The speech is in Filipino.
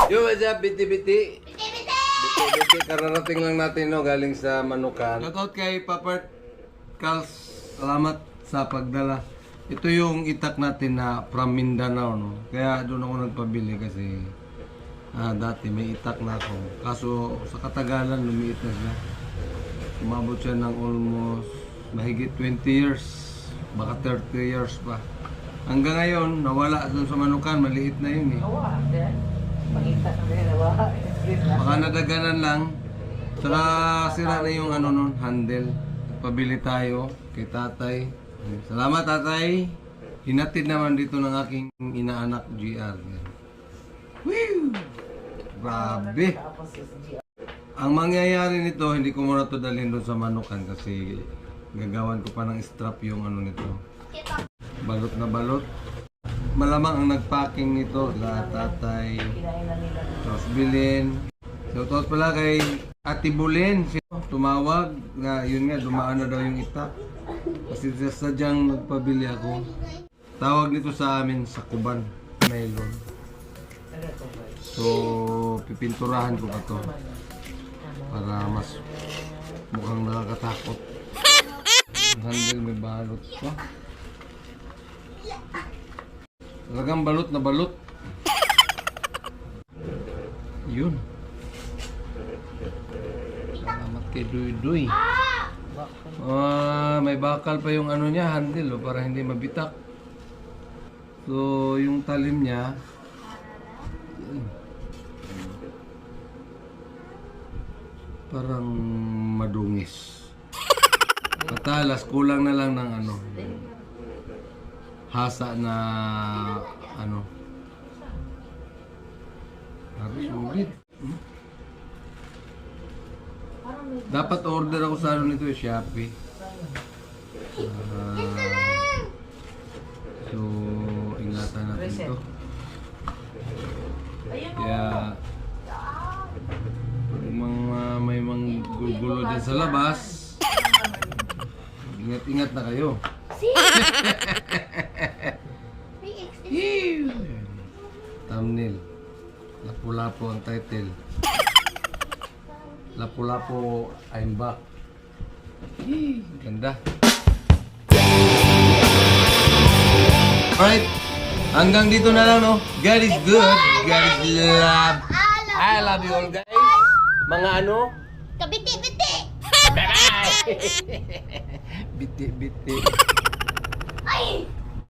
Yo, what's up, biti-biti? Biti-biti! Biti-biti, kararating lang natin, no, galing sa Manukan. Shoutout kay Papa Carls, salamat sa pagdala. Ito yung itak natin na from Mindanao, no. Kaya doon ako nagpabili kasi dati may itak na ako. Kaso sa katagalan, lumiit na siya. Umabot siya ng almost mahigit 20 years, baka 30 years pa. Hanggang ngayon, nawala doon sa Manukan, maliit na yun eh. Baka nadaganan lang. Saka sira na yung ano nun, handle. Pabili tayo kay tatay. Salamat tatay. Hinatid naman dito ng aking inaanak GR. Woo! Grabe. Ang mangyayari nito, hindi ko muna ito dalhin doon sa Manukan kasi gagawan ko pa ng strap yung ano nito. Balot na balot. Malamang ang nagpacking nito, tatay. Tapos bilin. Shoutout pala kay Ate Bulin. Tumawag na yun nga, dumaan na daw yung itak. Kasi sadyang nagpabili ako. Tawag nito sa amin sa Kuban, nylon. So, pipinturahan ko pa to para mas mukhang nakakatakot. Ang handle may balot pa. Talagang balot na balot. Yun. Salamat kay Duy. May bakal pa yung ano niya, handle, para hindi mabitak. So, yung talim niya, parang madungis. Matalas, kulang na lang ng ano, hasa na ano. Sulit. Dapat order ako sa ano nito, Shopee. So, ingatan natin ito. Kaya, may mga gugulo dyan sa labas, ingat-ingat na kayo. Thumbnail. Lapu-lapu ang title. Lapu-lapu, I'm back. Ganda. Alright. Hanggang dito na lang, no? God is good. God is love. I love you all, guys. Mga ano? Kabiti-biti! Bye-bye! Biti-biti. Ay!